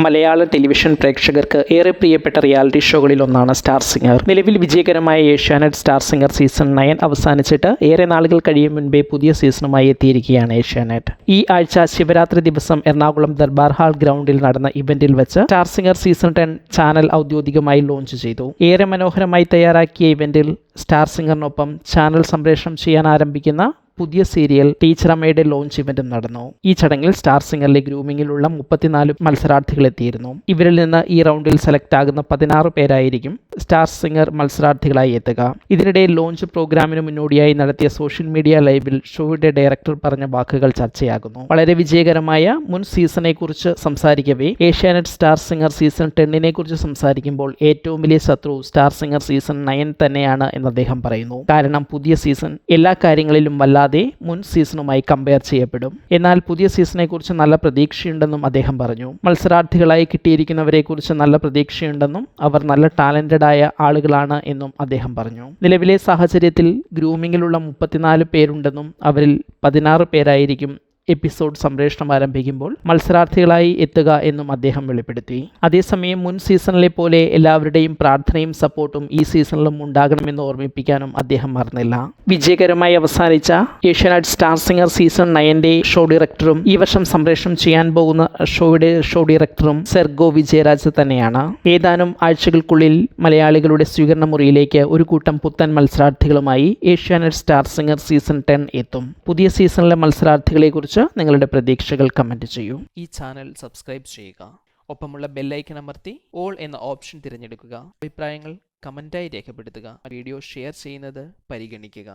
മലയാള television പ്രേക്ഷകർക്ക് ഏറെ പ്രിയപ്പെട്ട റിയാലിറ്റി ഷോകളിൽ ഒന്നാണ് സ്റ്റാർ സിംഗർ. നിലവിൽ വിജയകരമായ ഏഷ്യാനെറ്റ് സ്റ്റാർ സിംഗർ സീസൺ 9 അവസാനിച്ചിട്ട് ഏറെ നാളുകൾ കഴിയും മുൻപേ പുതിയ സീസണുമായി എത്തിയിരിക്കുകയാണ് ഏഷ്യാനെറ്റ്. ഈ ആഴ്ച ശിവരാത്രി ദിവസം എറണാകുളം ദർബാർ ഹാൾ ഗ്രൗണ്ടിൽ നടന്ന ഇവന്റിൽ വെച്ച് സ്റ്റാർ സിംഗർ സീസൺ 10 ചാനൽ ഔദ്യോഗികമായി ലോഞ്ച് ചെയ്തു. ഏറെ മനോഹരമായി തയ്യാറാക്കിയ ഇവന്റിൽ സ്റ്റാർ സിംഗറിനൊപ്പം ചാനൽ സംപ്രേഷണം ചെയ്യാൻ ആരംഭിക്കുന്ന പുതിയ സീരിയൽ ടീച്ചർ അമ്മയുടെ ലോഞ്ച് ഇവന്റും നടന്നു. ഈ ചടങ്ങിൽ സ്റ്റാർ സിംഗറിലെ ഗ്രൂമിങ്ങിലുള്ള 34 മത്സരാർത്ഥികൾ എത്തിയിരുന്നു. ഇവരിൽ നിന്ന് ഈ റൗണ്ടിൽ സെലക്ട് ആകുന്ന 16 പേരായിരിക്കും സ്റ്റാർ സിംഗർ മത്സരാർത്ഥികളായി എത്തുക. ഇതിനിടെ ലോഞ്ച് പ്രോഗ്രാമിന് മുന്നോടിയായി നടത്തിയ സോഷ്യൽ മീഡിയ ലൈവിൽ ഷോയുടെ ഡയറക്ടർ പറഞ്ഞ വാക്കുകൾ ചർച്ചയാകുന്നു. വളരെ വിജയകരമായ മുൻ സീസണെ കുറിച്ച് സംസാരിക്കവേ ഏഷ്യാനെറ്റ് സ്റ്റാർ സിംഗർ സീസൺ 10 കുറിച്ച് സംസാരിക്കുമ്പോൾ ഏറ്റവും വലിയ ശത്രു സ്റ്റാർ സിംഗർ സീസൺ 9 തന്നെയാണ് എന്ന് അദ്ദേഹം പറയുന്നു. കാരണം പുതിയ സീസൺ എല്ലാ കാര്യങ്ങളിലും വല്ലാതെ മുൻ സീസണുമായി കമ്പയർ ചെയ്യപ്പെടും. എന്നാൽ പുതിയ സീസണെ കുറിച്ച് നല്ല പ്രതീക്ഷയുണ്ടെന്നും അദ്ദേഹം പറഞ്ഞു. മത്സരാർത്ഥികളായി കിട്ടിയിരിക്കുന്നവരെ കുറിച്ച് നല്ല പ്രതീക്ഷയുണ്ടെന്നും അവർ നല്ല ടാലന്റഡ് ആയ ആളുകളാണ് എന്നും അദ്ദേഹം പറഞ്ഞു. നിലവിലെ സാഹചര്യത്തിൽ ഗ്രൂമിങ്ങിലുള്ള 34 പേരുണ്ടെന്നും അവരിൽ 16 പേരായിരിക്കും എപ്പിസോഡ് സംപ്രേഷണം ആരംഭിക്കുമ്പോൾ മത്സരാർത്ഥികളായി എത്തുക എന്നും അദ്ദേഹം വെളിപ്പെടുത്തി. അതേസമയം മുൻ സീസണിലെ പോലെ എല്ലാവരുടെയും പ്രാർത്ഥനയും സപ്പോർട്ടും ഈ സീസണിലും ഉണ്ടാകണമെന്ന് ഓർമ്മിപ്പിക്കാനും അദ്ദേഹം മറന്നില്ല. വിജയകരമായി അവസാനിച്ച Asianet star singer season 9 show ഡയറക്ടറും ഈ വർഷം സംപ്രേഷണം ചെയ്യാൻ പോകുന്ന ഷോയുടെ ഷോ ഡയറക്ടറും സെർഗോ വിജയരാജ് തന്നെയാണ്. ഏതാനും ആഴ്ചകൾക്കുള്ളിൽ മലയാളികളുടെ സ്വീകരണ മുറിയിലേക്ക് ഒരു കൂട്ടം പുത്തൻ മത്സരാർത്ഥികളുമായി ഏഷ്യാനെറ്റ് സ്റ്റാർ സിംഗർ സീസൺ 10 എത്തും. പുതിയ സീസണിലെ മത്സരാർത്ഥികളെ കുറിച്ച് നിങ്ങളുടെ പ്രതീക്ഷകൾ കമന്റ് ചെയ്യൂ. ഈ ചാനൽ സബ്സ്ക്രൈബ് ചെയ്യുക. ഒപ്പമുള്ള ബെല്ലൈക്കൺ അമർത്തി ഓൾ എന്ന ഓപ്ഷൻ തിരഞ്ഞെടുക്കുക. അഭിപ്രായങ്ങൾ കമന്റായി രേഖപ്പെടുത്തുക. വീഡിയോ ഷെയർ ചെയ്യുന്നത് പരിഗണിക്കുക.